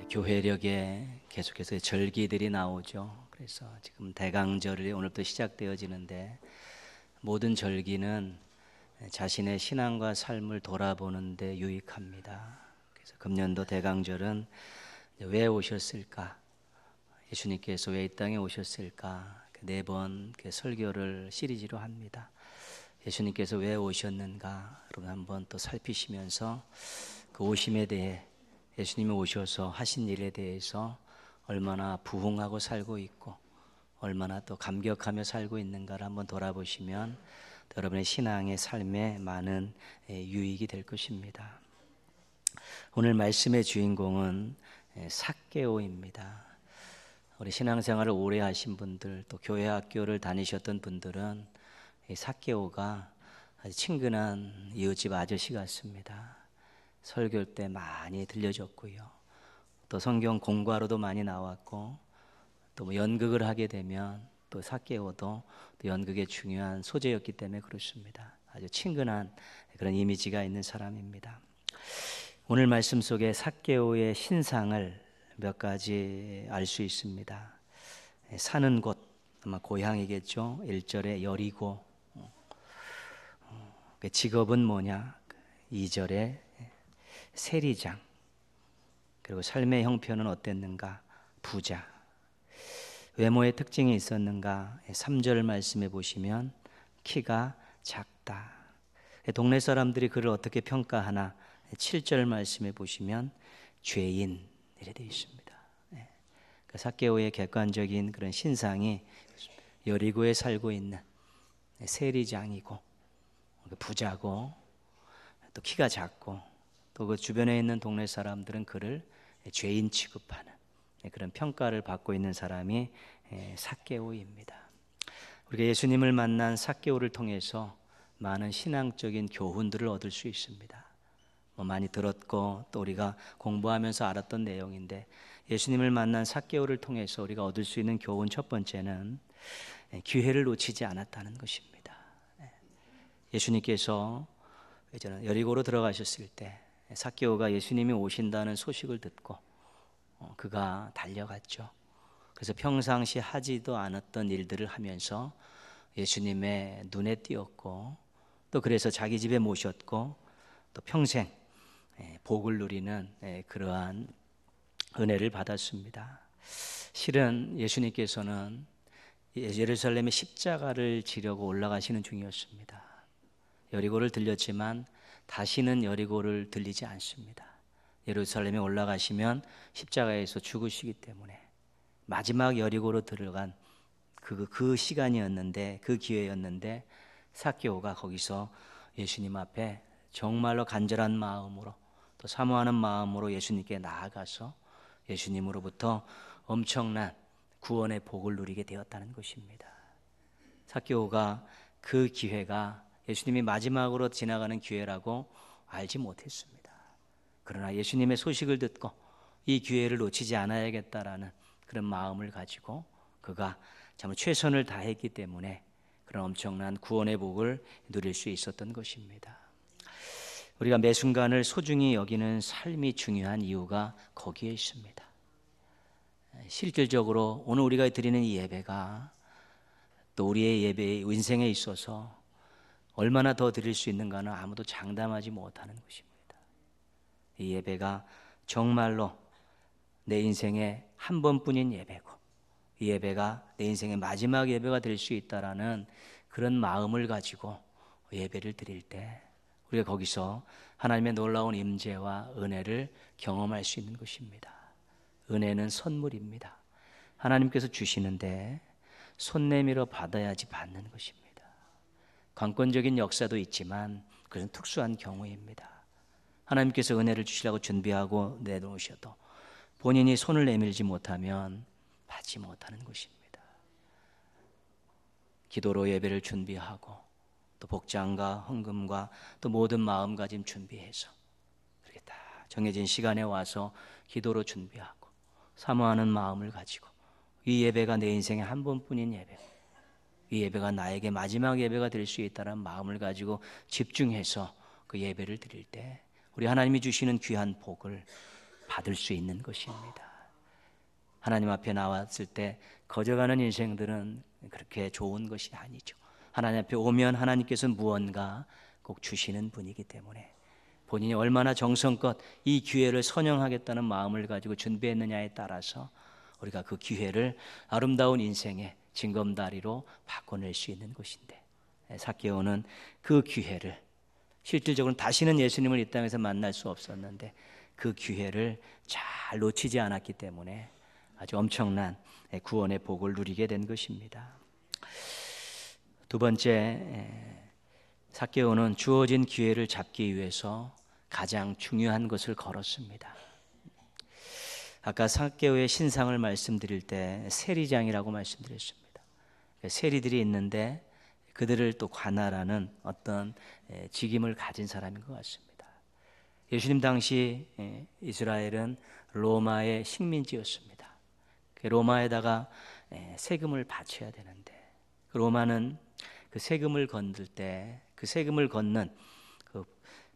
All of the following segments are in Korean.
교회력에 계속해서 절기들이 나오죠. 그래서 지금 대강절이 오늘부터 시작되어지는데 모든 절기는 자신의 신앙과 삶을 돌아보는 데 유익합니다. 그래서 금년도 대강절은 왜 오셨을까? 예수님께서 왜 이 땅에 오셨을까? 네 번 설교를 시리즈로 합니다. 예수님께서 왜 오셨는가? 여러분 한번 또 살피시면서 그 오심에 대해, 예수님이 오셔서 하신 일에 대해서 얼마나 부흥하고 살고 있고 얼마나 또 감격하며 살고 있는가를 한번 돌아보시면 여러분의 신앙의 삶에 많은 유익이 될 것입니다. 오늘 말씀의 주인공은 삭개오입니다. 우리 신앙생활을 오래 하신 분들, 또 교회 학교를 다니셨던 분들은 이 삭개오가 아주 친근한 이웃집 아저씨 같습니다. 설교 때 많이 들려줬고요. 또 성경 공부하러도 많이 나왔고, 또 뭐 연극을 하게 되면 또 삭개오도 또 연극의 중요한 소재였기 때문에 그렇습니다. 아주 친근한 그런 이미지가 있는 사람입니다. 오늘 말씀 속에 삭개오의 신상을 몇 가지 알 수 있습니다. 사는 곳, 아마 고향이겠죠. 1절에 여리고, 직업은 뭐냐? 2절에 세리장, 그리고 삶의 형편은 어땠는가? 부자. 외모의 특징이 있었는가? 3절 말씀에 보시면 키가 작다. 동네 사람들이 그를 어떻게 평가하나? 7절 말씀에 보시면 죄인 이렇게 되어 있습니다. 삭개오의 객관적인 그런 신상이 여리고에 살고 있는 세리장이고 부자고 또 키가 작고 또 그 주변에 있는 동네 사람들은 그를 죄인 취급하는 그런 평가를 받고 있는 사람이 삭개오입니다. 우리가 예수님을 만난 삭개오를 통해서 많은 신앙적인 교훈들을 얻을 수 있습니다. 많이 들었고 또 우리가 공부하면서 알았던 내용인데, 예수님을 만난 삭개오를 통해서 우리가 얻을 수 있는 교훈 첫 번째는 기회를 놓치지 않았다는 것입니다. 예수님께서 여리고로 들어가셨을 때 삭개오가 예수님이 오신다는 소식을 듣고 그가 달려갔죠. 그래서 평상시 하지도 않았던 일들을 하면서 예수님의 눈에 띄었고, 또 그래서 자기 집에 모셨고, 또 평생 복을 누리는 그러한 은혜를 받았습니다. 실은 예수님께서는 예루살렘의 십자가를 지려고 올라가시는 중이었습니다. 여리고를 들렸지만 다시는 여리고를 들리지 않습니다. 예루살렘에 올라가시면 십자가에서 죽으시기 때문에 마지막 여리고로 들어간 그 시간이었는데, 그 기회였는데 삭개오가 거기서 예수님 앞에 정말로 간절한 마음으로 또 사모하는 마음으로 예수님께 나아가서 예수님으로부터 엄청난 구원의 복을 누리게 되었다는 것입니다. 삭개오가 그 기회가 예수님이 마지막으로 지나가는 기회라고 알지 못했습니다. 그러나 예수님의 소식을 듣고 이 기회를 놓치지 않아야겠다라는 그런 마음을 가지고 그가 정말 최선을 다했기 때문에 그런 엄청난 구원의 복을 누릴 수 있었던 것입니다. 우리가 매 순간을 소중히 여기는 삶이 중요한 이유가 거기에 있습니다. 실질적으로 오늘 우리가 드리는 이 예배가 또 우리의 예배의 인생에 있어서 얼마나 더 드릴 수 있는가는 아무도 장담하지 못하는 것입니다. 이 예배가 정말로 내 인생의 한 번뿐인 예배고, 이 예배가 내 인생의 마지막 예배가 될 수 있다라는 그런 마음을 가지고 예배를 드릴 때 우리가 거기서 하나님의 놀라운 임재와 은혜를 경험할 수 있는 것입니다. 은혜는 선물입니다. 하나님께서 주시는데 손 내밀어 받아야지 받는 것입니다. 관건적인 역사도 있지만 그것은 특수한 경우입니다. 하나님께서 은혜를 주시려고 준비하고 내놓으셔도 본인이 손을 내밀지 못하면 받지 못하는 것입니다. 기도로 예배를 준비하고 또 복장과 헌금과 또 모든 마음가짐 준비해서 그렇게 다 정해진 시간에 와서 기도로 준비하고 사모하는 마음을 가지고 이 예배가 내 인생의 한 번뿐인 예배고, 이 예배가 나에게 마지막 예배가 될 수 있다는 마음을 가지고 집중해서 그 예배를 드릴 때 우리 하나님이 주시는 귀한 복을 받을 수 있는 것입니다. 하나님 앞에 나왔을 때 거저가는 인생들은 그렇게 좋은 것이 아니죠. 하나님 앞에 오면 하나님께서 무언가 꼭 주시는 분이기 때문에 본인이 얼마나 정성껏 이 기회를 선영하겠다는 마음을 가지고 준비했느냐에 따라서 우리가 그 기회를 아름다운 인생의 징검다리로 바꿔낼 수 있는 것인데, 삭개오는 그 기회를, 실질적으로 다시는 예수님을 이 땅에서 만날 수 없었는데 그 기회를 잘 놓치지 않았기 때문에 아주 엄청난 구원의 복을 누리게 된 것입니다. 두 번째, 삭개오는 주어진 기회를 잡기 위해서 가장 중요한 것을 걸었습니다. 아까 삭개오의 신상을 말씀드릴 때 세리장이라고 말씀드렸습니다. 세리들이 있는데 그들을 또 관할하는 어떤 직임을 가진 사람인 것 같습니다. 예수님 당시 이스라엘은 로마의 식민지였습니다. 로마에다가 세금을 바쳐야 되는데 로마는 그 세금을 건들 때 그 세금을 걷는 그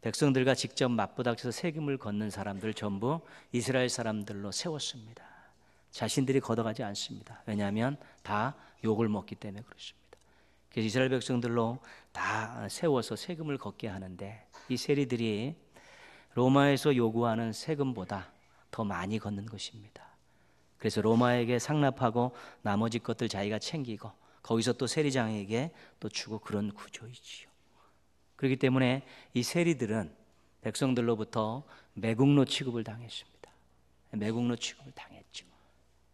백성들과 직접 맞부닥쳐서 세금을 걷는 사람들 전부 이스라엘 사람들로 세웠습니다. 자신들이 걷어가지 않습니다. 왜냐하면 다 욕을 먹기 때문에 그렇습니다. 그래서 이스라엘 백성들로 다 세워서 세금을 걷게 하는데 이 세리들이 로마에서 요구하는 세금보다 더 많이 걷는 것입니다. 그래서 로마에게 상납하고 나머지 것들 자기가 챙기고 거기서 또 세리장에게 또 주고 그런 구조이지요. 그렇기 때문에 이 세리들은 백성들로부터 매국노 취급을 당했습니다. 매국노 취급을 당했죠.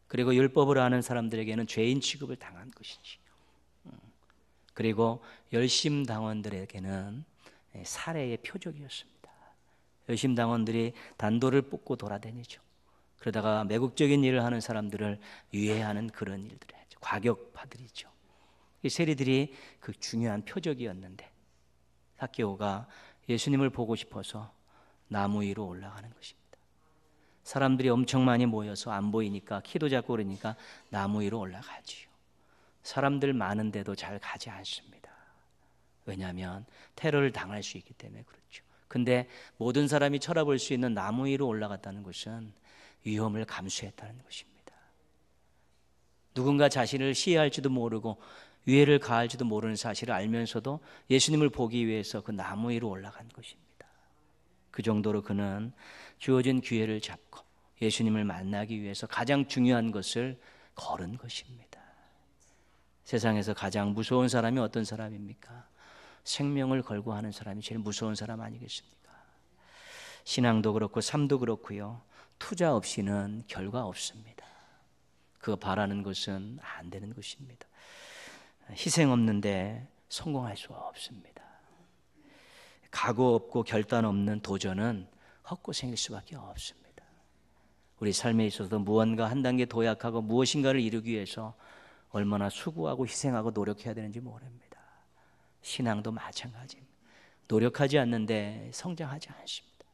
그리고 율법을 아는 사람들에게는 죄인 취급을 당한 것이지. 그리고 열심당원들에게는 살해의 표적이었습니다. 열심당원들이 단도를 뽑고 돌아다니죠. 그러다가 매국적인 일을 하는 사람들을 유해하는 그런 일들을 하죠. 과격파들이죠. 이 세리들이 그 중요한 표적이었는데 삭개오가 예수님을 보고 싶어서 나무 위로 올라가는 것입니다. 사람들이 엄청 많이 모여서 안 보이니까 키도 작고 그러니까 나무 위로 올라가지요. 사람들 많은데도 잘 가지 않습니다. 왜냐하면 테러를 당할 수 있기 때문에 그렇죠. 근데 모든 사람이 쳐다볼 수 있는 나무 위로 올라갔다는 것은 위험을 감수했다는 것입니다. 누군가 자신을 시해할지도 모르고 위해를 가할지도 모르는 사실을 알면서도 예수님을 보기 위해서 그 나무 위로 올라간 것입니다. 그 정도로 그는 주어진 기회를 잡고 예수님을 만나기 위해서 가장 중요한 것을 걸은 것입니다. 세상에서 가장 무서운 사람이 어떤 사람입니까? 생명을 걸고 하는 사람이 제일 무서운 사람 아니겠습니까? 신앙도 그렇고 삶도 그렇고요. 투자 없이는 결과 없습니다. 그거 바라는 것은 안 되는 것입니다. 희생 없는데 성공할 수 없습니다. 각오 없고 결단 없는 도전은 헛고생일 수밖에 없습니다. 우리 삶에 있어서 무언가 한 단계 도약하고 무엇인가를 이루기 위해서 얼마나 수고하고 희생하고 노력해야 되는지 모릅니다. 신앙도 마찬가지입니다. 노력하지 않는데 성장하지 않습니다.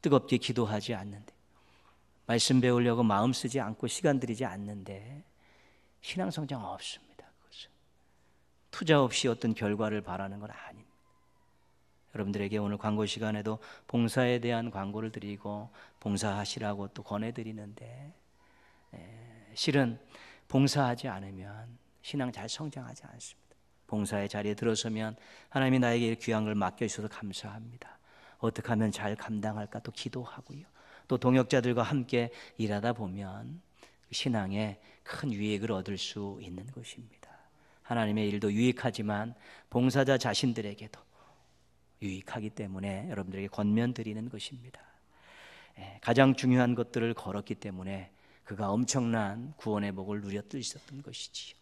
뜨겁게 기도하지 않는데 말씀 배우려고 마음 쓰지 않고 시간 들이지 않는데 신앙 성장 없습니다. 그것은 투자 없이 어떤 결과를 바라는 건 아닙니다. 여러분들에게 오늘 광고 시간에도 봉사에 대한 광고를 드리고 봉사하시라고 또 권해드리는데 실은 봉사하지 않으면 신앙 잘 성장하지 않습니다. 봉사의 자리에 들어서면 하나님이 나에게 귀한 걸 맡겨주셔서 감사합니다. 어떻게 하면 잘 감당할까 또 기도하고요. 또 동역자들과 함께 일하다 보면 신앙에 큰 유익을 얻을 수 있는 것입니다. 하나님의 일도 유익하지만 봉사자 자신들에게도 유익하기 때문에 여러분들에게 권면드리는 것입니다. 가장 중요한 것들을 걸었기 때문에 그가 엄청난 구원의 복을 누렸을 수 있었던 것이지요.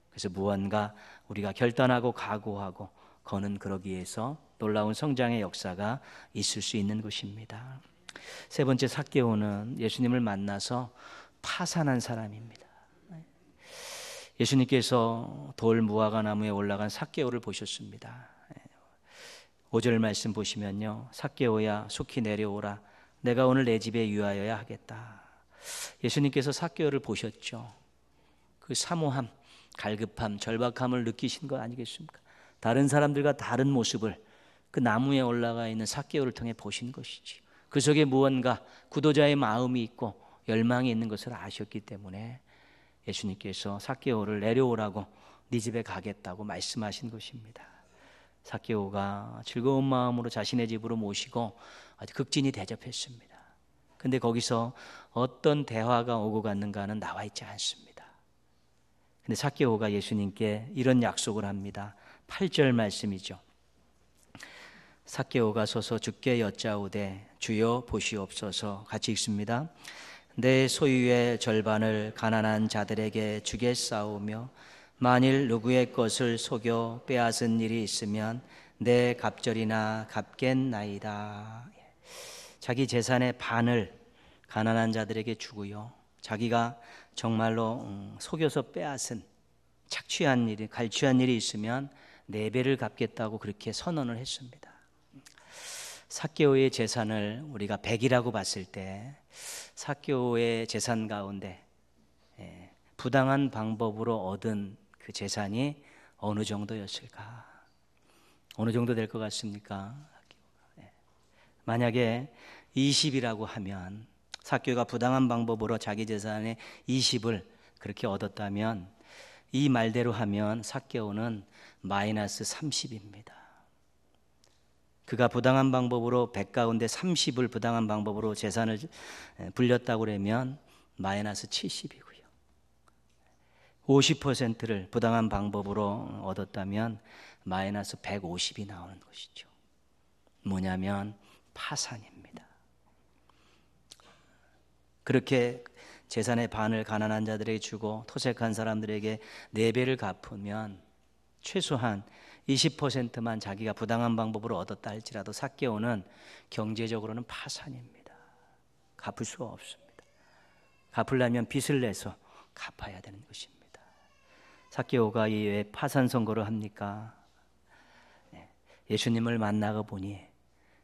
그래서 무언가 우리가 결단하고 각오하고 거는 그러기에서 놀라운 성장의 역사가 있을 수 있는 것입니다. 세 번째, 삭개오는 예수님을 만나서 파산한 사람입니다. 예수님께서 돌 무화과 나무에 올라간 삭개오를 보셨습니다. 5절 말씀 보시면요, 삭개오야 속히 내려오라, 내가 오늘 내 집에 유하여야 하겠다. 예수님께서 삭개오를 보셨죠. 그 사모함, 갈급함, 절박함을 느끼신 것 아니겠습니까? 다른 사람들과 다른 모습을 그 나무에 올라가 있는 삭개오를 통해 보신 것이지. 그 속에 무언가 구도자의 마음이 있고 열망이 있는 것을 아셨기 때문에 예수님께서 삭개오를 내려오라고 네 집에 가겠다고 말씀하신 것입니다. 삭개오가 즐거운 마음으로 자신의 집으로 모시고 아주 극진히 대접했습니다. 근데 거기서 어떤 대화가 오고 갔는가는 나와 있지 않습니다. 근데 삭개오가 예수님께 이런 약속을 합니다. 8절 말씀이죠. 삭개오가 서서 주께 여짜오되 주여 보시옵소서. 같이 읽습니다. 내 소유의 절반을 가난한 자들에게 주겠사오며 만일 누구의 것을 속여 빼앗은 일이 있으면 내 갑절이나 갚겠나이다. 자기 재산의 반을 가난한 자들에게 주고요, 자기가 정말로 속여서 빼앗은 착취한 일이, 갈취한 일이 있으면 4배를 갚겠다고 그렇게 선언을 했습니다. 삭개오의 재산을 우리가 100이라고 봤을 때 삭개오의 재산 가운데 부당한 방법으로 얻은 그 재산이 어느 정도였을까? 어느 정도 될 것 같습니까? 만약에 20이라고 하면, 삭개오가 부당한 방법으로 자기 재산의 20을 그렇게 얻었다면, 이 말대로 하면 삭개오는 마이너스 30입니다. 그가 부당한 방법으로 100 가운데 30을 부당한 방법으로 재산을 불렸다고 그러면 마이너스 70이고요. 50%를 부당한 방법으로 얻었다면 마이너스 150이 나오는 것이죠. 뭐냐면 파산입니다. 그렇게 재산의 반을 가난한 자들에게 주고 토색한 사람들에게 4배를 갚으면 최소한 20%만 자기가 부당한 방법으로 얻었다 할지라도 삭개오는 경제적으로는 파산입니다. 갚을 수가 없습니다. 갚으려면 빚을 내서 갚아야 되는 것입니다. 삭개오가 왜 파산 선고를 합니까? 예수님을 만나고 보니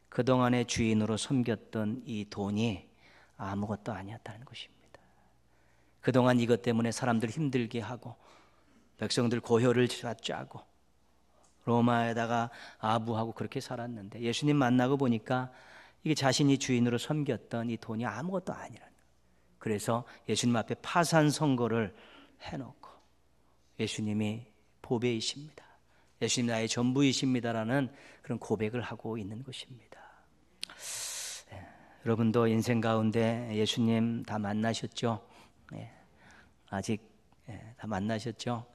그동안의 주인으로 섬겼던 이 돈이 아무것도 아니었다는 것입니다. 그동안 이것 때문에 사람들 힘들게 하고 백성들 고혈을 짜고 로마에다가 아부하고 그렇게 살았는데, 예수님 만나고 보니까 이게 자신이 주인으로 섬겼던 이 돈이 아무것도 아니라는 거예요. 그래서 예수님 앞에 파산 선고를 해놓고 예수님이 보배이십니다, 예수님 나의 전부이십니다라는 그런 고백을 하고 있는 것입니다. 여러분도 인생 가운데 예수님 다 만나셨죠? 아직 다 만나셨죠?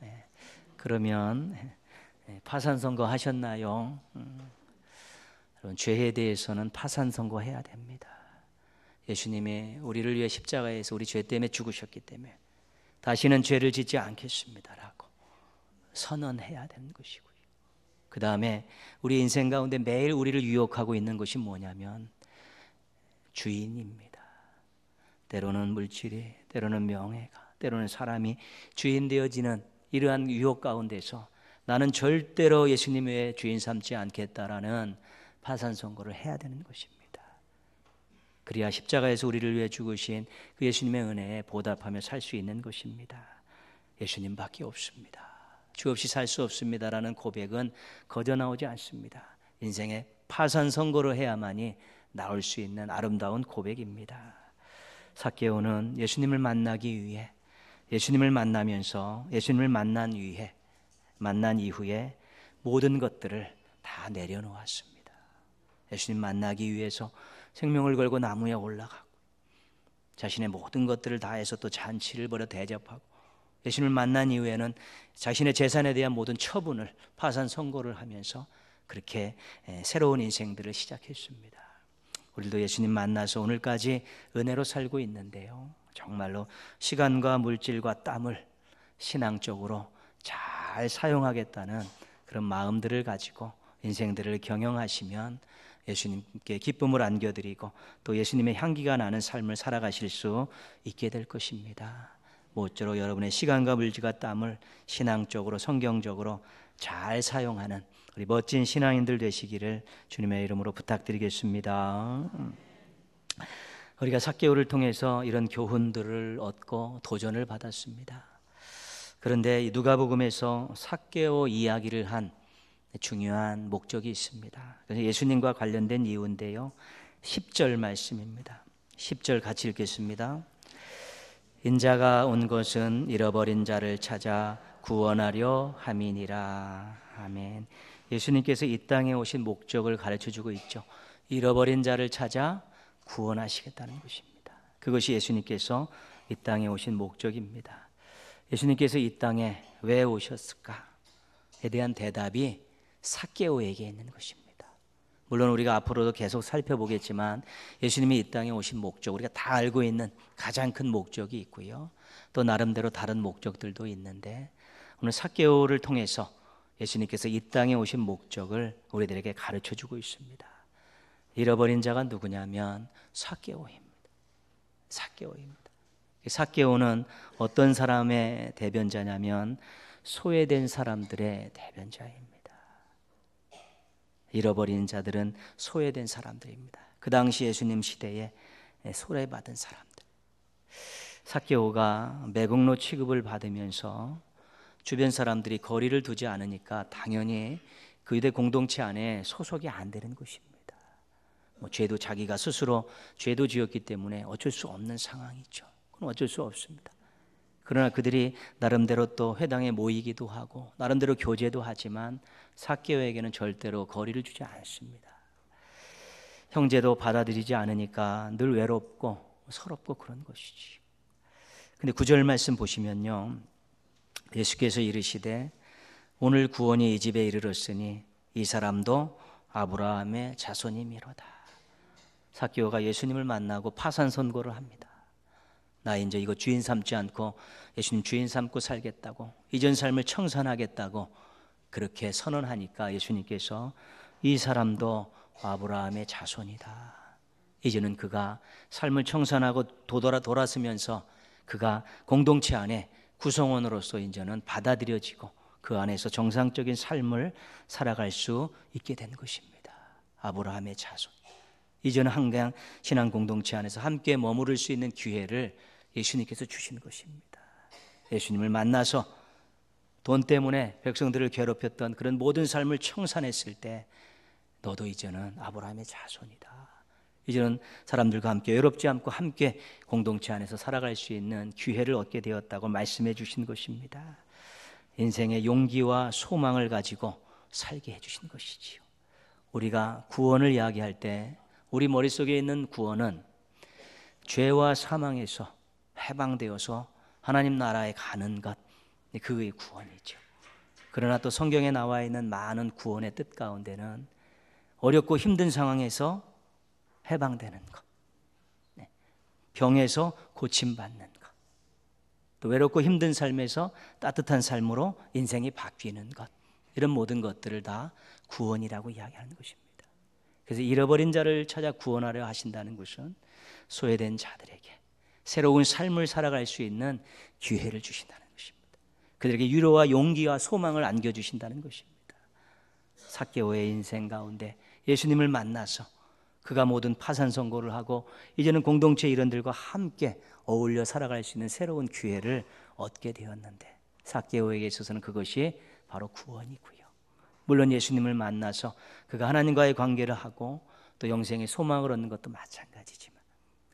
그러면 파산 선고 하셨나요? 여러분, 죄에 대해서는 파산 선고해야 됩니다. 예수님이 우리를 위해 십자가에서 우리 죄 때문에 죽으셨기 때문에 다시는 죄를 짓지 않겠습니다라고 선언해야 되는 것이고요. 그 다음에 우리 인생 가운데 매일 우리를 유혹하고 있는 것이 뭐냐면 주인입니다. 때로는 물질이, 때로는 명예가, 때로는 사람이 주인 되어지는 이러한 유혹 가운데서 나는 절대로 예수님 외에 주인 삼지 않겠다라는 파산 선고를 해야 되는 것입니다. 그래야 십자가에서 우리를 위해 죽으신 그 예수님의 은혜에 보답하며 살 수 있는 것입니다. 예수님밖에 없습니다, 주 없이 살 수 없습니다라는 고백은 거저 나오지 않습니다. 인생에 파산 선고를 해야만이 나올 수 있는 아름다운 고백입니다. 삭개오는 예수님을 만나기 위해, 예수님을 만나면서 예수님을 만난 이후에 모든 것들을 다 내려놓았습니다. 예수님 만나기 위해서 생명을 걸고 나무에 올라가고 자신의 모든 것들을 다해서 또 잔치를 벌여 대접하고, 예수님을 만난 이후에는 자신의 재산에 대한 모든 처분을 파산 선고를 하면서 그렇게 새로운 인생들을 시작했습니다. 우리도 예수님 만나서 오늘까지 은혜로 살고 있는데요, 정말로 시간과 물질과 땀을 신앙적으로 잘 사용하겠다는 그런 마음들을 가지고 인생들을 경영하시면 예수님께 기쁨을 안겨드리고 또 예수님의 향기가 나는 삶을 살아가실 수 있게 될 것입니다. 모쪼록 여러분의 시간과 물질과 땀을 신앙적으로, 성경적으로 잘 사용하는 우리 멋진 신앙인들 되시기를 주님의 이름으로 부탁드리겠습니다. 우리가 삭개오를 통해서 이런 교훈들을 얻고 도전을 받았습니다. 그런데 누가복음에서 삭개오 이야기를 한 중요한 목적이 있습니다. 그래서 예수님과 관련된 이유인데요, 10절 말씀입니다. 10절 같이 읽겠습니다. 인자가 온 것은 잃어버린 자를 찾아 구원하려 함이니라. 아멘. 예수님께서 이 땅에 오신 목적을 가르쳐주고 있죠. 잃어버린 자를 찾아 구원하시겠다는 것입니다. 그것이 예수님께서 이 땅에 오신 목적입니다. 예수님께서 이 땅에 왜 오셨을까에 대한 대답이 삭개오에게 있는 것입니다. 물론 우리가 앞으로도 계속 살펴보겠지만 예수님이 이 땅에 오신 목적, 우리가 다 알고 있는 가장 큰 목적이 있고요. 또 나름대로 다른 목적들도 있는데 오늘 삭개오를 통해서 예수님께서 이 땅에 오신 목적을 우리들에게 가르쳐주고 있습니다. 잃어버린 자가 누구냐면 삭개오입니다. 삭개오입니다. 삭개오는 어떤 사람의 대변자냐면 소외된 사람들의 대변자입니다. 잃어버린 자들은 소외된 사람들입니다. 그 당시 예수님 시대에 소외받은 사람들. 삭개오가 매국노 취급을 받으면서 주변 사람들이 거리를 두지 않으니까 당연히 그 유대 공동체 안에 소속이 안 되는 것입니다. 죄도 자기가 스스로 죄도 지었기 때문에 어쩔 수 없는 상황이죠. 그건 어쩔 수 없습니다. 그러나 그들이 나름대로 또 회당에 모이기도 하고 나름대로 교제도 하지만 삭개오에게는 절대로 거리를 주지 않습니다. 형제도 받아들이지 않으니까 늘 외롭고 서럽고 그런 것이지. 근데 9절 말씀 보시면요, 예수께서 이르시되 오늘 구원이 이 집에 이르렀으니 이 사람도 아브라함의 자손이미로다. 삭개오가 예수님을 만나고 파산 선고를 합니다. 나 이제 이거 주인 삼지 않고 예수님 주인 삼고 살겠다고, 이전 삶을 청산하겠다고 그렇게 선언하니까 예수님께서 이 사람도 아브라함의 자손이다. 이제는 그가 삶을 청산하고 돌아서면서 그가 공동체 안에 구성원으로서 이제는 받아들여지고 그 안에서 정상적인 삶을 살아갈 수 있게 된 것입니다. 아브라함의 자손. 이제는 한강 신앙 공동체 안에서 함께 머무를 수 있는 기회를 예수님께서 주신 것입니다. 예수님을 만나서 돈 때문에 백성들을 괴롭혔던 그런 모든 삶을 청산했을 때 너도 이제는 아브라함의 자손이다. 이제는 사람들과 함께 외롭지 않고 함께 공동체 안에서 살아갈 수 있는 기회를 얻게 되었다고 말씀해 주신 것입니다. 인생의 용기와 소망을 가지고 살게 해주신 것이지요. 우리가 구원을 이야기할 때 우리 머릿속에 있는 구원은 죄와 사망에서 해방되어서 하나님 나라에 가는 것, 그게 구원이죠. 그러나 또 성경에 나와 있는 많은 구원의 뜻 가운데는 어렵고 힘든 상황에서 해방되는 것, 병에서 고침받는 것, 또 외롭고 힘든 삶에서 따뜻한 삶으로 인생이 바뀌는 것, 이런 모든 것들을 다 구원이라고 이야기하는 것입니다. 그래서 잃어버린 자를 찾아 구원하려 하신다는 것은 소외된 자들에게 새로운 삶을 살아갈 수 있는 기회를 주신다는 것입니다. 그들에게 위로와 용기와 소망을 안겨주신다는 것입니다. 삭개오의 인생 가운데 예수님을 만나서 그가 모든 파산 선고를 하고 이제는 공동체 일원들과 함께 어울려 살아갈 수 있는 새로운 기회를 얻게 되었는데 삭개오에게 있어서는 그것이 바로 구원이고요. 물론 예수님을 만나서 그가 하나님과의 관계를 하고 또 영생의 소망을 얻는 것도 마찬가지지만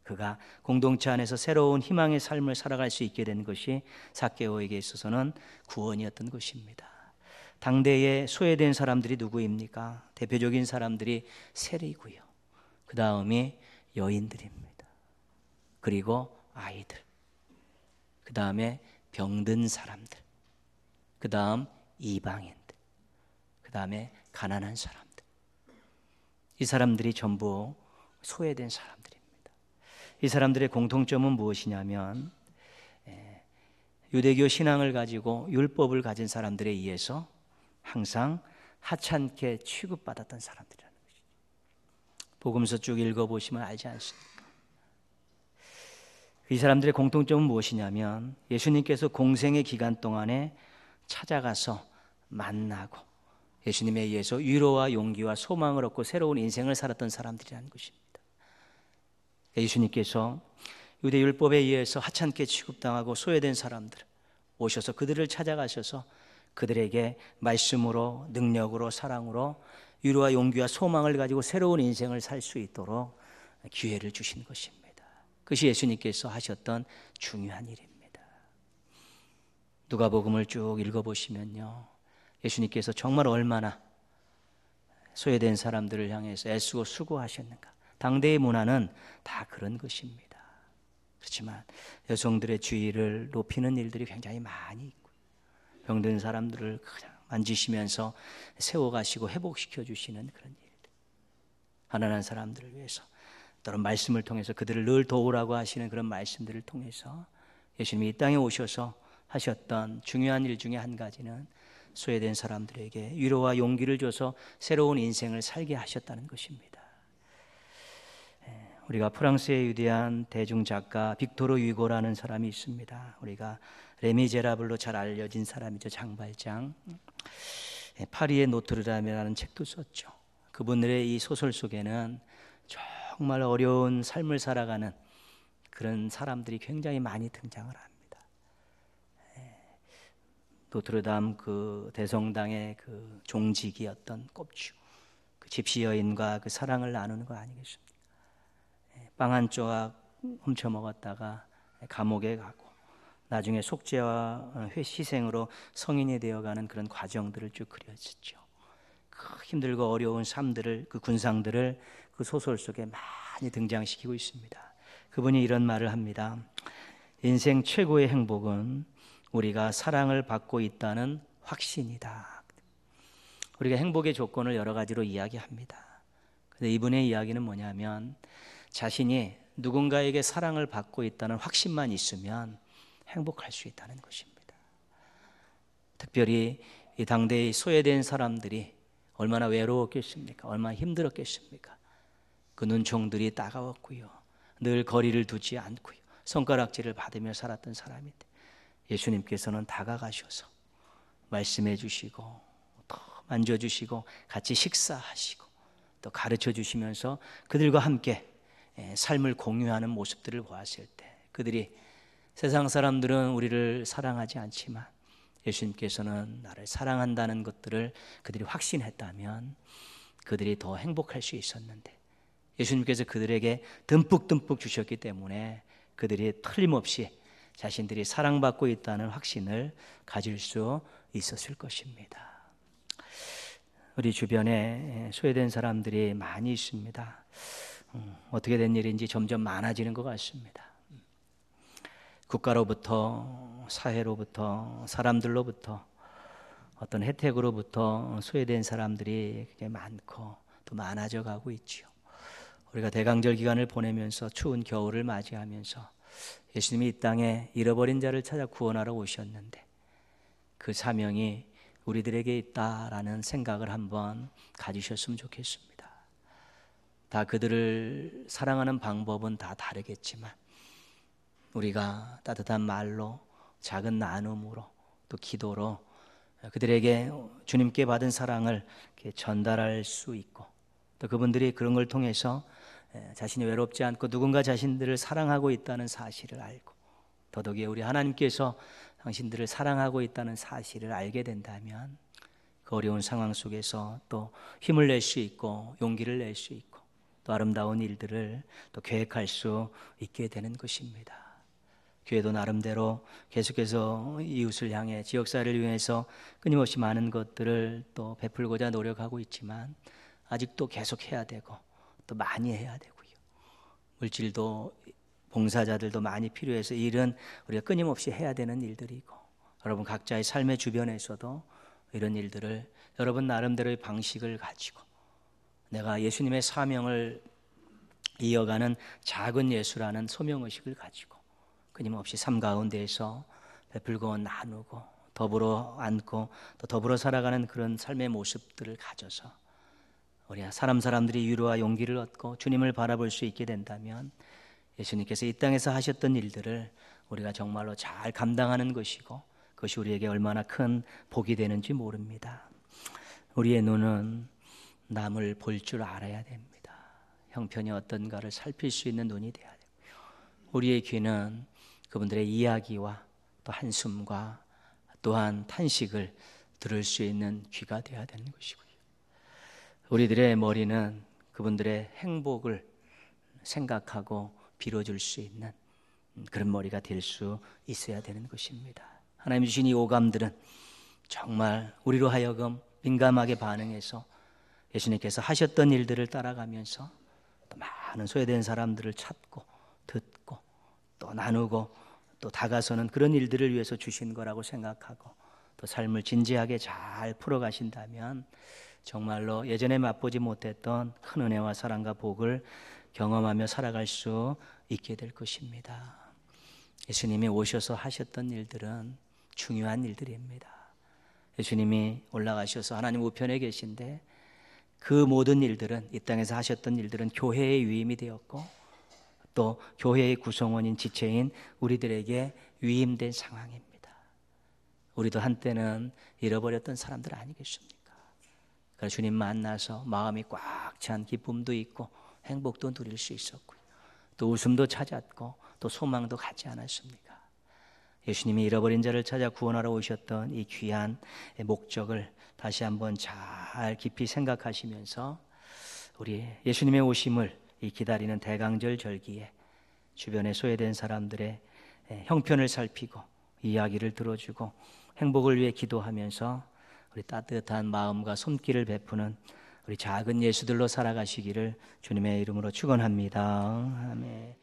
그가 공동체 안에서 새로운 희망의 삶을 살아갈 수 있게 된 것이 삭개오에게 있어서는 구원이었던 것입니다. 당대에 소외된 사람들이 누구입니까? 대표적인 사람들이 세리고요. 그 다음이 여인들입니다. 그리고 아이들. 그 다음에 병든 사람들. 그 다음 이방인들. 그 다음에 가난한 사람들. 이 사람들이 전부 소외된 사람들입니다. 이 사람들의 공통점은 무엇이냐면 유대교 신앙을 가지고 율법을 가진 사람들에 의해서 항상 하찮게 취급받았던 사람들이라는 것이죠. 복음서 쭉 읽어보시면 알지 않습니까? 이 사람들의 공통점은 무엇이냐면 예수님께서 공생의 기간 동안에 찾아가서 만나고 예수님에 의해서 위로와 용기와 소망을 얻고 새로운 인생을 살았던 사람들이라는 것입니다. 예수님께서 유대 율법에 의해서 하찮게 취급당하고 소외된 사람들 오셔서 그들을 찾아가셔서 그들에게 말씀으로 능력으로 사랑으로 위로와 용기와 소망을 가지고 새로운 인생을 살 수 있도록 기회를 주신 것입니다. 그것이 예수님께서 하셨던 중요한 일입니다. 누가복음을 쭉 읽어보시면요, 예수님께서 정말 얼마나 소외된 사람들을 향해서 애쓰고 수고하셨는가. 당대의 문화는 다 그런 것입니다. 그렇지만 여성들의 지위를 높이는 일들이 굉장히 많이 있고, 병든 사람들을 그냥 만지시면서 세워가시고 회복시켜 주시는 그런 일들, 가난한 사람들을 위해서 또는 말씀을 통해서 그들을 늘 도우라고 하시는 그런 말씀들을 통해서 예수님이 이 땅에 오셔서 하셨던 중요한 일 중에 한 가지는 소외된 사람들에게 위로와 용기를 줘서 새로운 인생을 살게 하셨다는 것입니다. 우리가 프랑스의 위대한 대중작가 빅토르 위고라는 사람이 있습니다. 우리가 레미제라블로 잘 알려진 사람이죠. 장발장. 파리의 노트르담이라는 책도 썼죠. 그분들의 이 소설 속에는 정말 어려운 삶을 살아가는 그런 사람들이 굉장히 많이 등장을 합니다. 노트르담 그 대성당의 그 종직이었던 꼽주, 그 집시 여인과 그 사랑을 나누는 거 아니겠습니까? 빵 한 조각 훔쳐 먹었다가 감옥에 가고 나중에 속죄와 희생으로 성인이 되어가는 그런 과정들을 쭉 그려졌죠. 그 힘들고 어려운 삶들을, 그 군상들을 그 소설 속에 많이 등장시키고 있습니다. 그분이 이런 말을 합니다. 인생 최고의 행복은 우리가 사랑을 받고 있다는 확신이다. 우리가 행복의 조건을 여러 가지로 이야기합니다. 근데 이분의 이야기는 뭐냐면, 자신이 누군가에게 사랑을 받고 있다는 확신만 있으면 행복할 수 있다는 것입니다. 특별히 이 당대의 소외된 사람들이 얼마나 외로웠겠습니까? 얼마나 힘들었겠습니까? 그 눈총들이 따가웠고요, 늘 거리를 두지 않고요, 손가락질을 받으며 살았던 사람인데 예수님께서는 다가가셔서 말씀해 주시고 또 만져주시고 같이 식사하시고 또 가르쳐 주시면서 그들과 함께 삶을 공유하는 모습들을 보았을 때, 그들이 세상 사람들은 우리를 사랑하지 않지만 예수님께서는 나를 사랑한다는 것들을 그들이 확신했다면 그들이 더 행복할 수 있었는데, 예수님께서 그들에게 듬뿍 주셨기 때문에 그들이 틀림없이 자신들이 사랑받고 있다는 확신을 가질 수 있었을 것입니다. 우리 주변에 소외된 사람들이 많이 있습니다. 어떻게 된 일인지 점점 많아지는 것 같습니다. 국가로부터, 사회로부터, 사람들로부터, 어떤 혜택으로부터 소외된 사람들이 굉장히 많고 또 많아져 가고 있죠. 우리가 대강절 기간을 보내면서 추운 겨울을 맞이하면서 예수님이 이 땅에 잃어버린 자를 찾아 구원하러 오셨는데 그 사명이 우리들에게 있다라는 생각을 한번 가지셨으면 좋겠습니다. 다 그들을 사랑하는 방법은 다 다르겠지만 우리가 따뜻한 말로, 작은 나눔으로, 또 기도로 그들에게 주님께 받은 사랑을 전달할 수 있고, 또 그분들이 그런 걸 통해서 자신이 외롭지 않고 누군가 자신들을 사랑하고 있다는 사실을 알고, 더더욱이 우리 하나님께서 당신들을 사랑하고 있다는 사실을 알게 된다면 그 어려운 상황 속에서 또 힘을 낼 수 있고 용기를 낼 수 있고 또 아름다운 일들을 또 계획할 수 있게 되는 것입니다. 교회도 나름대로 계속해서 이웃을 향해 지역사회를 위해서 끊임없이 많은 것들을 또 베풀고자 노력하고 있지만 아직도 계속 해야 되고 또 많이 해야 되고요. 물질도 봉사자들도 많이 필요해서 일은 우리가 끊임없이 해야 되는 일들이고, 여러분 각자의 삶의 주변에서도 이런 일들을 여러분 나름대로의 방식을 가지고 내가 예수님의 사명을 이어가는 작은 예수라는 소명의식을 가지고 끊임없이 삶 가운데에서 베풀고 나누고 더불어 안고 또 더불어 살아가는 그런 삶의 모습들을 가져서 우리 사람들이 위로와 용기를 얻고 주님을 바라볼 수 있게 된다면 예수님께서 이 땅에서 하셨던 일들을 우리가 정말로 잘 감당하는 것이고 그것이 우리에게 얼마나 큰 복이 되는지 모릅니다. 우리의 눈은 남을 볼 줄 알아야 됩니다. 형편이 어떤가를 살필 수 있는 눈이 되어야 되고요. 우리의 귀는 그분들의 이야기와 또 한숨과 또한 탄식을 들을 수 있는 귀가 되어야 되는 것이고요. 우리들의 머리는 그분들의 행복을 생각하고 빌어줄 수 있는 그런 머리가 될 수 있어야 되는 것입니다. 하나님 주신 이 오감들은 정말 우리로 하여금 민감하게 반응해서 예수님께서 하셨던 일들을 따라가면서 또 많은 소외된 사람들을 찾고 듣고 또 나누고 또 다가서는 그런 일들을 위해서 주신 거라고 생각하고 또 삶을 진지하게 잘 풀어가신다면 정말로 예전에 맛보지 못했던 큰 은혜와 사랑과 복을 경험하며 살아갈 수 있게 될 것입니다. 예수님이 오셔서 하셨던 일들은 중요한 일들입니다. 예수님이 올라가셔서 하나님 우편에 계신데 그 모든 일들은, 이 땅에서 하셨던 일들은 교회의 위임이 되었고 또 교회의 구성원인 지체인 우리들에게 위임된 상황입니다. 우리도 한때는 잃어버렸던 사람들 아니겠습니까? 그래서 주님 만나서 마음이 꽉 찬 기쁨도 있고 행복도 누릴 수 있었고요. 또 웃음도 찾았고 또 소망도 갖지 않았습니까? 예수님이 잃어버린 자를 찾아 구원하러 오셨던 이 귀한 목적을 다시 한번 잘 깊이 생각하시면서 우리 예수님의 오심을 이 기다리는 대강절 절기에 주변에 소외된 사람들의 형편을 살피고 이야기를 들어주고 행복을 위해 기도하면서 우리 따뜻한 마음과 손길을 베푸는 우리 작은 예수들로 살아가시기를 주님의 이름으로 축원합니다. 아멘.